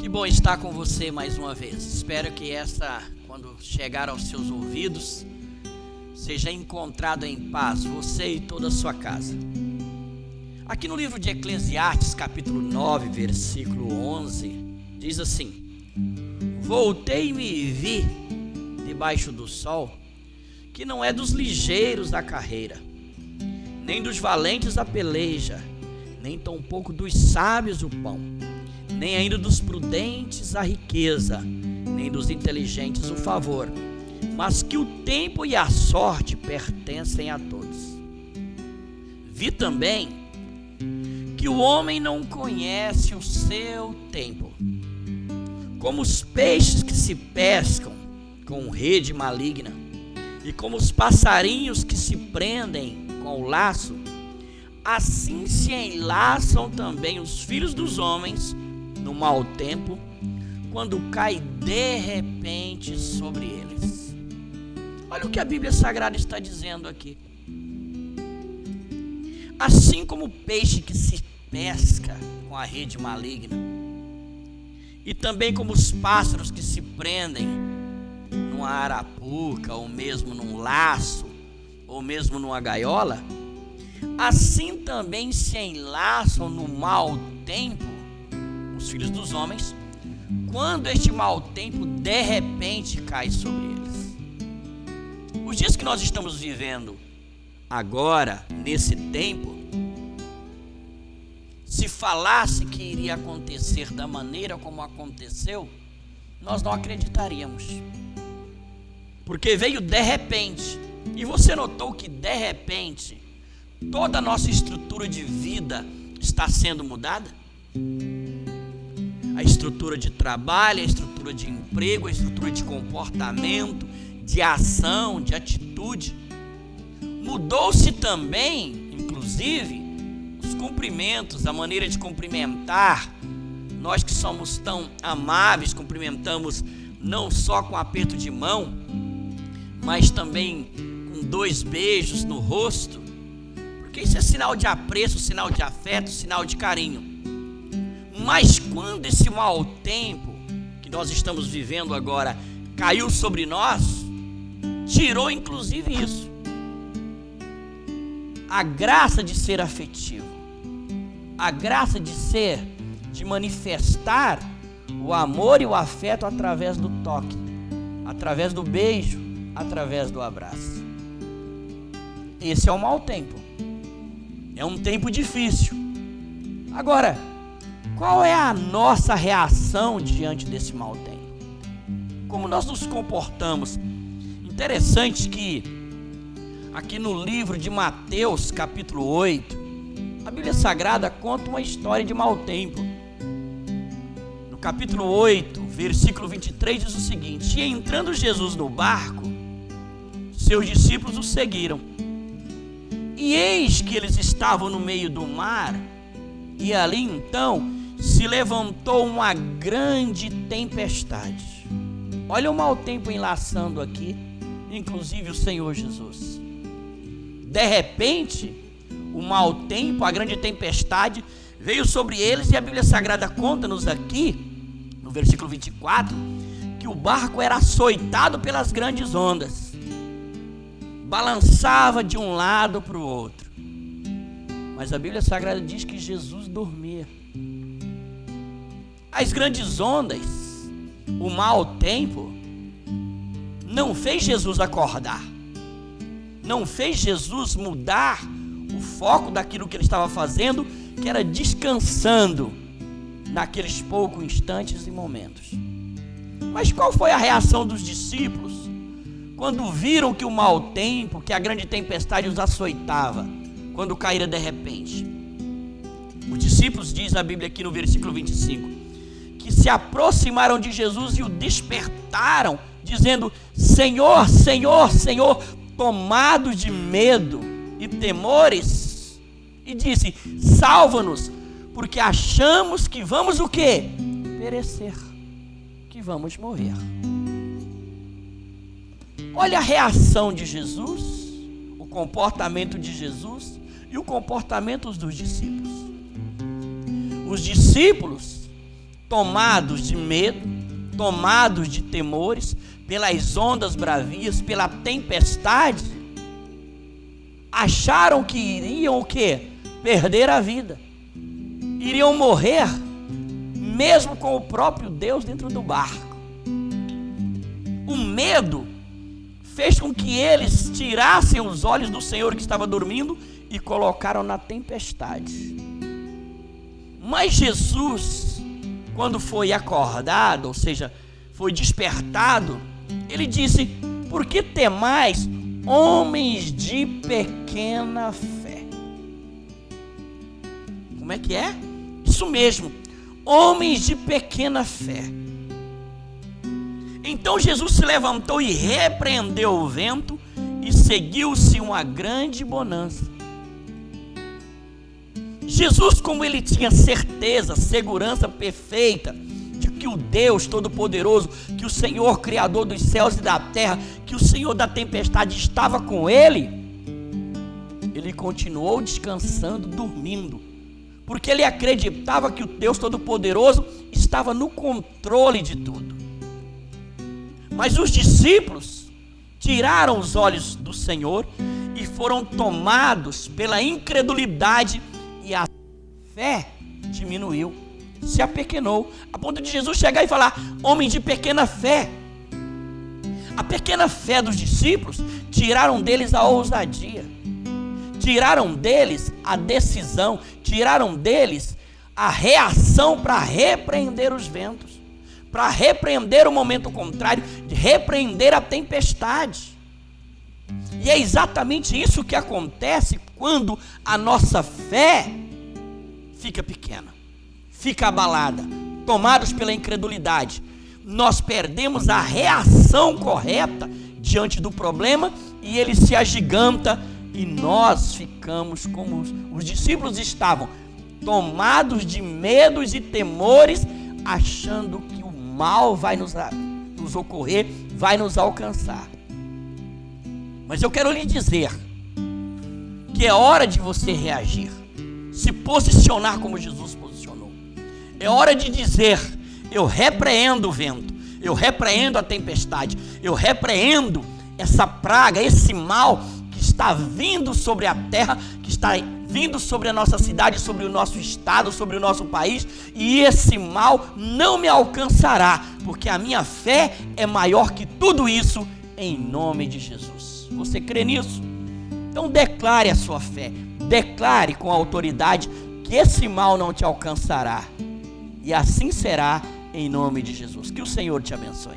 Que bom estar com você mais uma vez. Espero que esta, quando chegar aos seus ouvidos, seja encontrado em paz, você e toda a sua casa. Aqui no livro de Eclesiastes, capítulo 9, versículo 11, diz assim: Voltei-me e vi, debaixo do sol, que não é dos ligeiros a carreira, nem dos valentes a peleja, nem tampouco dos sábios o pão, nem ainda dos prudentes a riqueza, nem dos inteligentes o favor, mas que o tempo e a sorte pertencem a todos. Vi também que o homem não conhece o seu tempo, como os peixes que se pescam com rede maligna, e como os passarinhos que se prendem com o laço, assim se enlaçam também os filhos dos homens no mau tempo, quando cai de repente sobre eles. Olha o que a Bíblia Sagrada está dizendo aqui. Assim como o peixe que se pesca com a rede maligna, e também como os pássaros que se prendem numa arapuca, ou mesmo num laço, ou mesmo numa gaiola, assim também se enlaçam no mau tempo os filhos dos homens, quando este mau tempo de repente cai sobre eles. Os dias que nós estamos vivendo agora, nesse tempo, se falasse que iria acontecer da maneira como aconteceu, nós não acreditaríamos, porque veio de repente. E você notou que de repente toda a nossa estrutura de vida está sendo mudada? A estrutura de trabalho, a estrutura de emprego, a estrutura de comportamento, de ação, de atitude. Mudou-se também, inclusive, os cumprimentos, a maneira de cumprimentar. Nós que somos tão amáveis, cumprimentamos não só com aperto de mão, mas também com 2 beijos no rosto, porque isso é sinal de apreço, sinal de afeto, sinal de carinho. Mas quando esse mau tempo que nós estamos vivendo agora caiu sobre nós, tirou inclusive isso, a graça de ser afetivo, a graça de manifestar o amor e o afeto através do toque, através do beijo, através do abraço. Esse é o mau tempo. É um tempo difícil. Agora, qual é a nossa reação diante desse mau tempo? Como nós nos comportamos? Interessante que aqui no livro de Mateus, capítulo 8, a Bíblia Sagrada conta uma história de mau tempo. No capítulo 8, versículo 23, diz o seguinte: E entrando Jesus no barco, seus discípulos o seguiram. E eis que eles estavam no meio do mar, e ali então se levantou uma grande tempestade. Olha o mau tempo enlaçando aqui, inclusive o Senhor Jesus. De repente, o mau tempo, a grande tempestade veio sobre eles, e a Bíblia Sagrada conta-nos aqui, no versículo 24, que o barco era açoitado pelas grandes ondas, balançava de um lado para o outro. Mas a Bíblia Sagrada diz que Jesus dormia. As grandes ondas, o mau tempo, não fez Jesus acordar, não fez Jesus mudar o foco daquilo que ele estava fazendo, que era descansando naqueles poucos instantes e momentos. Mas qual foi a reação dos discípulos quando viram que o mau tempo, que a grande tempestade os açoitava, quando caíra de repente? Os discípulos, diz a Bíblia aqui no versículo 25, que se aproximaram de Jesus e o despertaram, dizendo: Senhor, Senhor, Senhor, tomados de medo e temores, e disse: salva-nos, porque achamos que vamos o quê? Perecer, que vamos morrer. Olha a reação de Jesus, o comportamento de Jesus e o comportamento dos discípulos. Os discípulos tomados de medo, tomados de temores, pelas ondas bravias, pela tempestade, acharam que iriam o quê? Perder a vida. Iriam morrer, mesmo com o próprio Deus dentro do barco. O medo fez com que eles tirassem os olhos do Senhor que estava dormindo e colocaram na tempestade. Mas Jesus, quando foi acordado, ou seja, foi despertado, ele disse: por que temais, homens de pequena fé? Como é que é? Isso mesmo, homens de pequena fé. Então Jesus se levantou e repreendeu o vento, e seguiu-se uma grande bonança. Jesus, como ele tinha certeza, segurança perfeita de que o Deus Todo-Poderoso, que o Senhor Criador dos céus e da terra, que o Senhor da tempestade estava com ele, ele continuou descansando, dormindo, porque ele acreditava que o Deus Todo-Poderoso estava no controle de tudo. Mas os discípulos tiraram os olhos do Senhor e foram tomados pela incredulidade, e a fé diminuiu, se apequenou, a ponto de Jesus chegar e falar: homem de pequena fé. A pequena fé dos discípulos tiraram deles a ousadia, tiraram deles a decisão, tiraram deles a reação para repreender os ventos, para repreender o momento contrário, de repreender a tempestade. E é exatamente isso que acontece quando a nossa fé fica pequena, fica abalada, tomados pela incredulidade. Nós perdemos a reação correta diante do problema e ele se agiganta e nós ficamos como os discípulos estavam, tomados de medos e temores, achando que o mal vai nos ocorrer, vai nos alcançar. Mas eu quero lhe dizer que é hora de você reagir, se posicionar como Jesus posicionou. É hora de dizer: eu repreendo o vento, eu repreendo a tempestade, eu repreendo essa praga, esse mal que está vindo sobre a terra, que está vindo sobre a nossa cidade, sobre o nosso estado, sobre o nosso país, e esse mal não me alcançará, porque a minha fé é maior que tudo isso, em nome de Jesus. Você crê nisso? Então declare a sua fé, declare com autoridade que esse mal não te alcançará, e assim será, em nome de Jesus. Que o Senhor te abençoe.